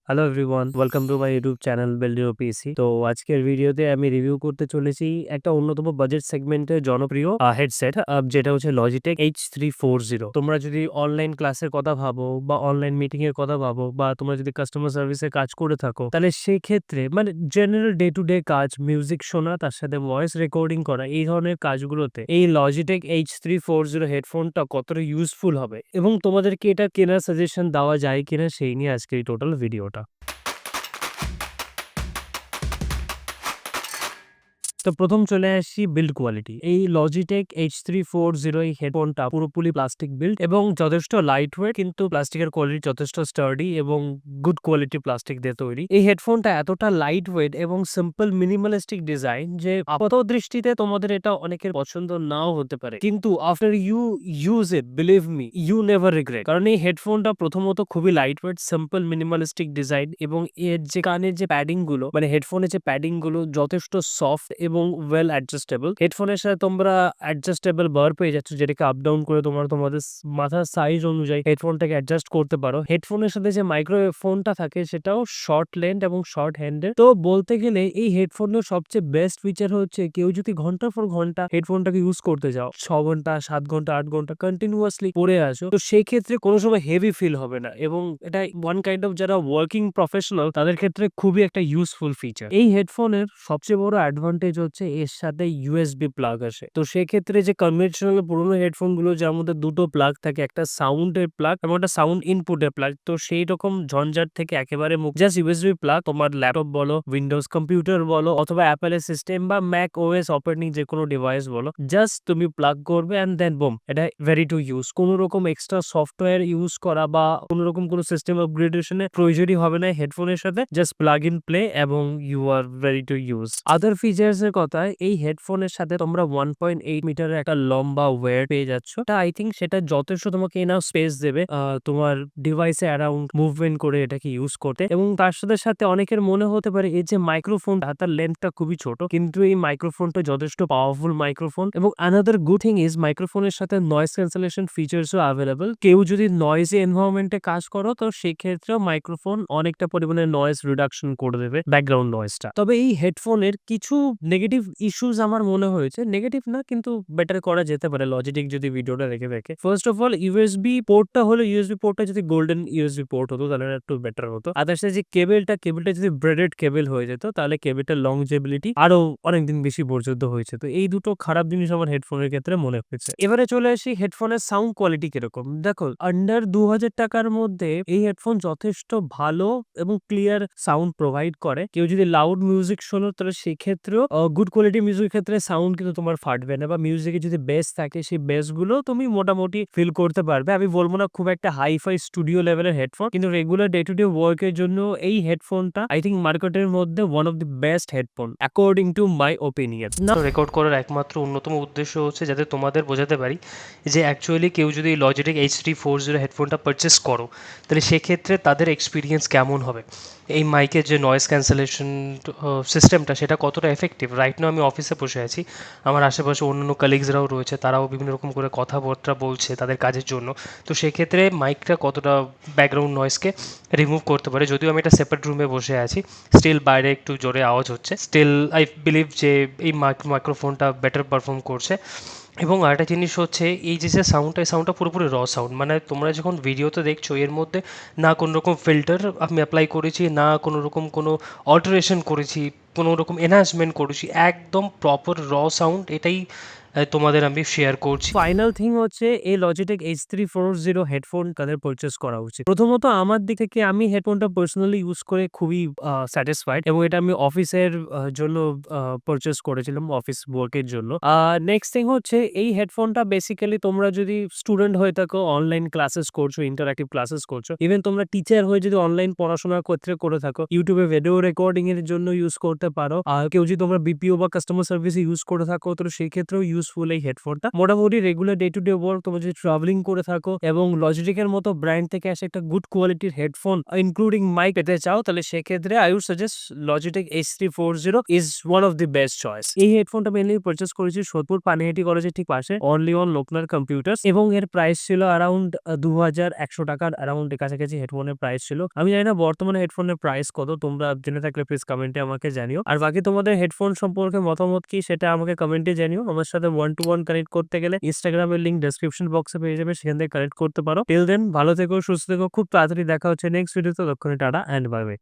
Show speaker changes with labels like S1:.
S1: Hello everyone, welcome to my YouTube channel build your PC. তো আজকের ভিডিওতে আমি রিভিউ করতে চলেছি একটা অন্যতম বাজেট সেগমেন্টের জনপ্রিয় হেডসেট, যেটা হচ্ছে লজিটেক H340। তোমরা যদি অনলাইন ক্লাসের কথা ভাবো বা অনলাইন মিটিং এর কথা ভাবো বা তোমরা যদি কাস্টমার সার্ভিসে কাজ করে থাকো, তাহলে সেই ক্ষেত্রে মানে জেনারেল ডে টু ডে কাজ, মিউজিক শোনা, তার সাথে ভয়েস রেকর্ডিং করা, এই ধরনের কাজগুলোতে এই লজিটেক H340 হেডফোনটা কতটা ইউজফুল হবে এবং তোমাদেরকে এটা কেনার সাজেশন দেওয়া যায় কিনা সেই নিয়ে আজকে এই টোটাল ভিডিওটা। তো প্রথম চলে আসছি বিল্ড কোয়ালিটি। এই লজিটেক H340 এই হেডফোনটা পুরোপুরি প্লাস্টিক বিল্ড এবং যথেষ্ট লাইট ওয়েট, কিন্তু প্লাস্টিকের কোয়ালিটি যথেষ্ট স্টার্ডি এবং গুড কোয়ালিটি প্লাস্টিক দিয়ে তৈরি। এই হেডফোনটা এতটা লাইট ওয়েট এবং সিম্পল মিনিমালিস্টিক ডিজাইন যে আপাত দৃষ্টিতে তোমাদের এটা অনেকের পছন্দ নাও হতে পারে, কিন্তু after you use it, believe me, you never regret. কারণ এই হেডফোনটা প্রথমত খুবই light weight, simple minimalistic design এবং এর যে কানের যে প্যাডিং গুলো, মানে হেডফোনের যে প্যাডিং গুলো যথেষ্ট সফট এবং ওয়েল অ্যাডজাস্টেবল। হেডফোনের সাথে তোমরা অ্যাডজাস্টেবল বার পেয়ে যাচ্ছ, যেটাকে আপ ডাউন করে তোমাদের মাথার সাইজ অনুযায়ী হেডফোনটাকে অ্যাডজাস্ট করতে পারো। হেডফোনের সাথে যে মাইক্রোফোনটা থাকে সেটাও শর্ট লেন্থ এবং শর্ট হ্যান্ডের। তো বলতে গেলে এই হেডফোনের সবচেয়ে বেস্ট ফিচার হচ্ছে কেউ যদি ঘন্টার পর ঘন্টা হেডফোনটাকে ইউজ করতে যাও, 6 ঘন্টা 7 ঘন্টা 8 ঘন্টা কন্টিনিউয়াসলি পরে আসো, তো সেই ক্ষেত্রে কোনো সময় হেভি ফিল হবে না এবং এটা ওয়ান কাইন্ড অফ যারা ওয়ার্কিং প্রফেশনাল তাদের ক্ষেত্রে খুবই একটা ইউজফুল ফিচার। এই হেডফোনের সবচেয়ে বড় অ্যাডভান্টেজ হচ্ছে এর সাথে ইউএসবি প্লাগ আসে। তো সেক্ষেত্রে যে কনভেনশনাল পুরোনো হেডফোন গুলো যার মধ্যে দুটো প্লাগ থাকে, একটা সাউন্ডের প্লাগ এবং একটা সাউন্ড ইনপুটের প্লাগ, তো সেই রকম ঝঞ্ঝাট থেকে একেবারে মুক্ত। জাস্ট ইউএসবি প্লাগ, তোমার ল্যাপটপ বলো, উইন্ডোজ কম্পিউটার বলো, অথবা অ্যাপেলের সিস্টেম বা ম্যাক ওএস অপারেটিং যে কোনো ডিভাইস বলো, জাস্ট তুমি প্লাগ করবে অ্যান্ড দেন বুম, এটা রেডি টু ইউজ। কোনো রকম এক্সট্রা সফটওয়্যার ইউজ করা বা কোনো রকম কোনো সিস্টেম আপগ্রেডেশনের প্রয়োজনই হবে না হেডফোনের সাথে। জাস্ট প্লাগ ইন প্লে এবং you are ready to use. Other features এর কথা, এই হেডফোনের সাথে তোমরা 1.8 মিটারের একটা লম্বা ওয়্যার পেয়ে যাচ্ছ। তা আই থিঙ্ক সেটা যথেষ্ট তোমাকে এনাফ স্পেস দেবে তোমার ডিভাইসে অ্যারাউন্ড মুভমেন্ট করে এটাকে ইউজ করতে। এবং তার সাথে সাথে অনেকের মনে হতে পারে এই যে মাইক্রোফোনটা, তার লেন্থটা খুবই ছোট, কিন্তু এই মাইক্রোফোনটা যথেষ্ট পাওয়ারফুল মাইক্রোফোন। এবং আনাদার গুড থিং ইজ মাইক্রোফোনের সাথে নয়েজ ক্যান্সেলেশন ফিচার্সও অ্যাভেলেবল। কেউ যদি নয়েজি এনভায়রনমেন্টে কাজ করো, তো সেক্ষেত্রেও মাইক্রোফোন অনেকটা পরিমাণে নয়েজ রিডাকশন করে দেবে, ব্যাকগ্রাউন্ড নয়েজটা। তবে এই হেডফোনের কিছু নেগেটিভ ইস্যুস আমার মনে হয়েছে, নেগেটিভ না কিন্তু বেটার করা যেতে পারে লজিটেক যদি ভিডিওটা রেখে দেখে। ফার্স্ট অফ অল, ইউএসবি পোর্টটা হলো, ইউএসবি পোর্টটা যদি গোল্ডেন ইউএসবি পোর্ট হতো তাহলে একটু বেটার হতো। আদার্স যে কেবলটা যদি ব্রেডেড কেবল হয়ে যেত, তাহলে কেবলটার লংজেবিলিটি আরো অনেকদিন বেশি পর্যন্ত হয়েছে। তো এই দুটো খারাপ জিনিস আমার হেডফোনের ক্ষেত্রে মনে হয়েছে। এবারে চলে আসি হেডফোনের সাউন্ড কোয়ালিটি কিরকম। দেখো, আন্ডার 2000 টাকার মধ্যে এই হেডফোন যথেষ্ট ভালো এবং ক্লিয়ার সাউন্ড প্রোভাইড করে। কেউ যদি লাউড মিউজিক শোনো, তাহলে সেক্ষেত্রেও গুড কোয়ালিটি মিউজিকের ক্ষেত্রে সাউন্ড কিন্তু তোমার ফাটবে না, বা মিউজিকে যদি বেস থাকে সেই বেস গুলো তুমি মোটামুটি ফিল করতে পারবে। আমি বলবো না খুব একটা হাইফাই স্টুডিও লেভেলের হেডফোন, কিন্তু রেগুলার ডে টু ডে ওয়ার্কের জন্য এই হেডফোনটা আই থিঙ্ক মার্কেটের মধ্যে one of the best headphone according to my opinion. না,
S2: রেকর্ড করার একমাত্র অন্যতম উদ্দেশ্য হচ্ছে যাতে তোমাদের বোঝাতে পারি যে অ্যাকচুয়ালি কেউ যদি লজিটেক H340 হেডফোনটা পারচেস করো, তাহলে সেক্ষেত্রে তাদের এক্সপিরিয়েন্স কেমন হবে, এই মাইকের যে নয়েজ ক্যান্সেলেশন সিস্টেমটা সেটা কতটা এফেক্টিভ। রাইট নাও আমি অফিসে বসে আছি, আমার আশেপাশে অন্যান্য কালিগসরাও রয়েছে, তারাও বিভিন্ন রকম করে কথাবার্তা বলছে তাদের কাজের জন্য। তো সেক্ষেত্রে মাইকটা কতটা ব্যাকগ্রাউন্ড নয়েজকে রিমুভ করতে পারে। যদিও আমি একটা সেপারেট রুমে বসে আছি, স্টিল বাইরে একটু জোরে আওয়াজ হচ্ছে, স্টিল আই বিলিভ যে এই মাইক্রোফোনটা বেটার পারফর্ম করছে। এবং আরেকটা জিনিস হচ্ছে এই যে সাউন্ডটা পুরোপুরি র সাউন্ড, মানে তোমরা যখন ভিডিওতে দেখছো এর মধ্যে না কোনো রকম ফিল্টার আমি অ্যাপ্লাই করেছি, না কোনো রকম কোনো অল্টারেশন করেছি, কোনো রকম এনহান্সমেন্ট করেছি, একদম প্রপার র সাউন্ড। এটাই তোমাদের আমি শেয়ার করছি।
S1: ফাইনাল থিং হচ্ছে এই লজিটেক H340 হেডফোন কাদের পারচেস করা উচিত। প্রথমত আমার দিক থেকে আমি হেডফোনটা পার্সোনালি ইউজ করে খুবই স্যাটিসফাইড এবং এটা আমি অফিসের জন্য পারচেস করেছিলাম, অফিস ওয়ার্কের জন্য। নেক্সট থিং হচ্ছে এই হেডফোনটা বেসিক্যালি তোমরা যদি স্টুডেন্ট হয়ে থাকো, অনলাইন ক্লাসেস করছো, ইন্টারঅ্যাক্টিভ ক্লাসেস করছো, ইভেন তোমরা টিচার হয়ে যদি অনলাইন পড়াশোনার ক্ষেত্রে করে থাকো, ইউটিউবে ভিডিও রেকর্ডিং এর জন্য ইউজ করতে পারো। আর কেউ যদি তোমরা বিপিও বা কাস্টমার সার্ভিসে ইউজ করে থাকো, তো সেই ক্ষেত্রেও ইউজ ইউজফুল এই হেডফোনটা। মোটামুটি regular day to day work তোমরা যদি ট্রাভেলিং করে থাকো এবং Logitech এর মতো ব্র্যান্ড থেকে আসে একটা গুড কোয়ালিটির হেডফোন ইনক্লুডিং মাইক পেতে চাও, তাহলে সেক্ষেত্রে I would suggest Logitech H340 is one of the best choice. এই হেডফোনটা মেনলি পারচেস করেছি সোদপুর পানিহাটি কলেজের ঠিক পাশে অনলি অন লোকনার কম্পিউটার্স, এবং এর প্রাইস ছিল অ্যারাউন্ড 2100 টাকার অ্যারাউন্ড কাছাকাছি হেডফোনের প্রাইস ছিল। আমি জানি না বর্তমানে হেডফোনের প্রাইস কত, তোমরা জেনে থাকলে প্লিজ কমেন্টে আমাকে জানিও। আর বাকি তোমাদের হেডফোন সম্পর্কে মতামত কি সেটা আমাকে কমেন্টে জানিও। আমার সাথে 1-to-1 কানেক্ট করতে গেলে ইনস্টাগ্রামের লিংক ডেসক্রিপশন বক্সে পেয়ে যাবে, সেখান থেকে কানেক্ট করতে পারো। টিল দেন ভালো থেকো, সুস্থ থেকো, খুব তাড়াতাড়ি দেখা হচ্ছে নেক্সট ভিডিওতে। ততক্ষণে টাটা অ্যান্ড বাই বাই।